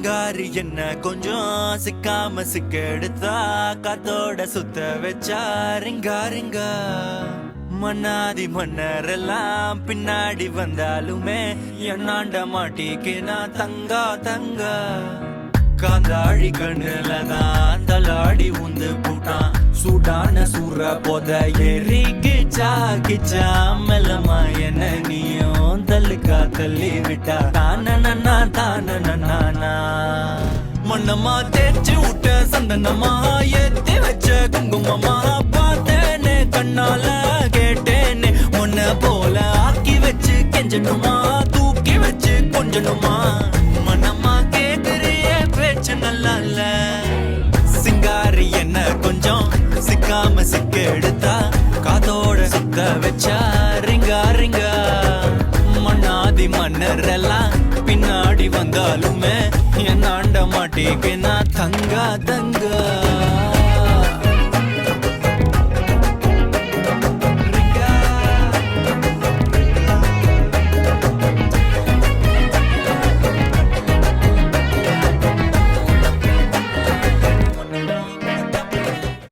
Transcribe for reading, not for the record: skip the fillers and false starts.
சிங்காரி என்ன கொஞ்சம் சிக்காம சிக்கெடுத்தா காத்தோட சுத்த வச்சா ரிங்கா ரிங்கா மன்னாதி மன்னரெல்லாம் பின்னாடி வந்தாலுமே என்னாண்ட மாட்டிக்கு நான் தங்கா தங்கா காந்தாழி கண்ணுலதான் தலாடி உந்து போட்டான் சூடான சூற போத ஏறி கிச்சா கிச்சா மெல்லமா என்ன நீயும் தள்ளுக்கா தள்ளி விட்டா தானனா தானனா மண்ணம்மா தேய்ச்சி விட்ட சந்தனமா ஏத்தி வச்ச குங்குமமா பார்த்தேனே கண்ணால கேட்டேனே உன்ன போல ஆக்கி வச்சு கெஞ்சணுமா தூக்கி வச்சு கொஞ்சணுமா மண்ணம்மா கேக்குறிய பேச்சு நல்லா இல்ல சிங்காரி என்ன கொஞ்சம் சிக்காம சிக்க எடுத்தா காதோட சுத்த வச்சா ரிங்கா ரிங்கா மண்ணாதி மன்னர் எல்லாம் பின்னாடி வந்தாலுமே என்னாண்ட மாட்டேங்க நான் தங்கா தங்கா